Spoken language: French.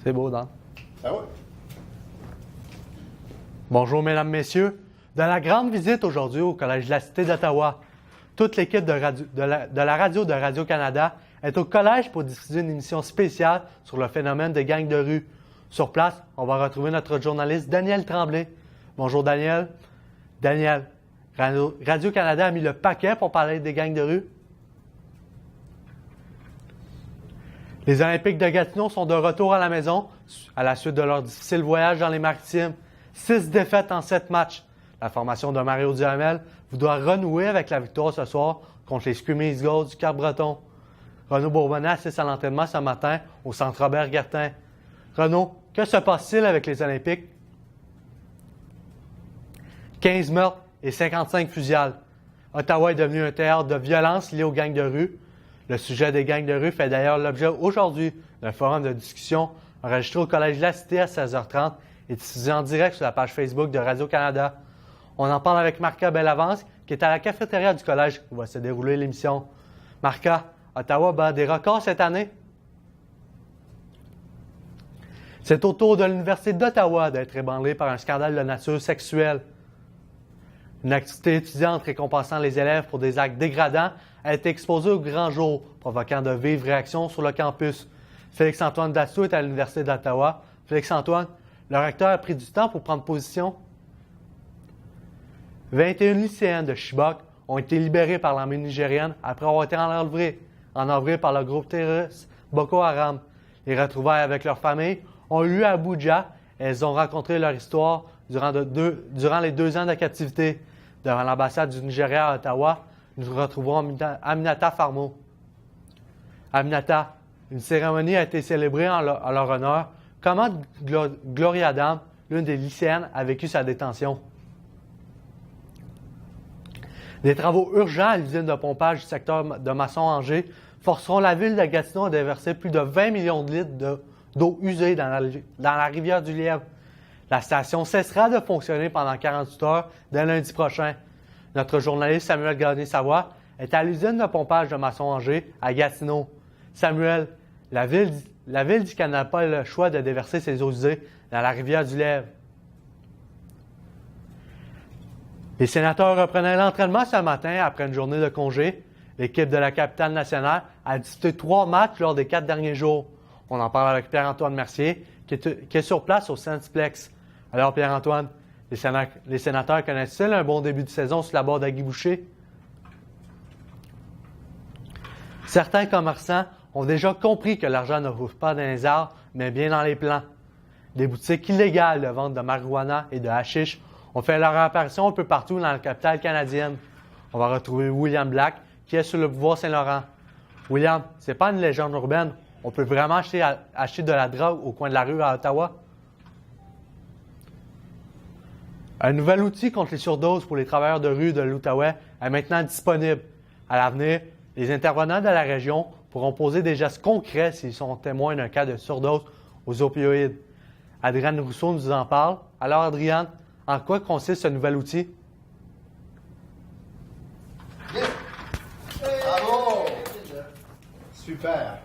C'est beau, Dan. Ah ouais? Bonjour, mesdames, messieurs. Dans la grande visite aujourd'hui au Collège de la Cité d'Ottawa, toute l'équipe de la radio de Radio-Canada est au collège pour diffuser une émission spéciale sur le phénomène des gangs de rue. Sur place, on va retrouver notre journaliste Daniel Tremblay. Bonjour, Daniel. Daniel, Radio-Canada a mis le paquet pour parler des gangs de rue. Les Olympiques de Gatineau sont de retour à la maison à la suite de leur difficile voyage dans les Maritimes. 6 défaites en 7 matchs. La formation de Mario Duhamel voudra renouer avec la victoire ce soir contre les Screaming Eagles du Cap-Breton. Renaud Bourbonnais assiste à l'entraînement ce matin au Centre Robert-Gartin. Renaud, que se passe-t-il avec les Olympiques? 15 meurtres et 55 fusillades. Ottawa est devenu un théâtre de violence lié aux gangs de rue. Le sujet des gangs de rue fait d'ailleurs l'objet aujourd'hui d'un forum de discussion enregistré au Collège de la Cité à 16h30 et diffusé en direct sur la page Facebook de Radio-Canada. On en parle avec Marca Bellavance, qui est à la cafétéria du collège où va se dérouler l'émission. Marca, Ottawa bat des records cette année? C'est au tour de l'Université d'Ottawa d'être ébranlée par un scandale de nature sexuelle. Une activité étudiante récompensant les élèves pour des actes dégradants a été exposée au grand jour, provoquant de vives réactions sur le campus. Félix-Antoine Dassou est à l'Université d'Ottawa. Félix-Antoine, le recteur a pris du temps pour prendre position. 21 lycéennes de Chibok ont été libérées par l'armée nigérienne après avoir été enlevées par le groupe terroriste Boko Haram. Les retrouvailles avec leurs familles ont eu lieu à Abuja et elles ont raconté leur histoire durant les 2 ans de captivité. Devant l'ambassade du Nigeria à Ottawa, nous retrouvons Aminata Farmo. Aminata, une cérémonie a été célébrée en leur honneur. Comment Gloria Dam, l'une des lycéennes, a vécu sa détention? Des travaux urgents à l'usine de pompage du secteur de Masson-Angers forceront la ville de Gatineau à déverser plus de 20 millions de litres d'eau usée dans la rivière du Lièvre. La station cessera de fonctionner pendant 48 heures dès lundi prochain. Notre journaliste Samuel Gagné-Savoie est à l'usine de pompage de Masson-Angers à Gatineau. Samuel, la ville dit qu'elle n'a pas le choix de déverser ses eaux usées dans la rivière du Lièvre. Les sénateurs reprenaient l'entraînement ce matin après une journée de congé. L'équipe de la capitale nationale a disputé 3 matchs lors des 4 derniers jours. On en parle avec Pierre-Antoine Mercier, qui est sur place au Centsplex. Alors, Pierre-Antoine, les sénateurs connaissent-ils un bon début de saison sur la bord d'Agui Boucher? Certains commerçants ont déjà compris que l'argent ne roule pas dans les arbres, mais bien dans les plants. Des boutiques illégales de vente de marijuana et de hashish ont fait leur apparition un peu partout dans la capitale canadienne. On va retrouver William Black, qui est sur le boulevard Saint-Laurent. William, c'est pas une légende urbaine. On peut vraiment acheter de la drogue au coin de la rue à Ottawa? Un nouvel outil contre les surdoses pour les travailleurs de rue de l'Outaouais est maintenant disponible. À l'avenir, les intervenants de la région pourront poser des gestes concrets s'ils sont témoins d'un cas de surdose aux opioïdes. Adrienne Rousseau nous en parle. Alors, Adrienne, en quoi consiste ce nouvel outil? Bravo! Super!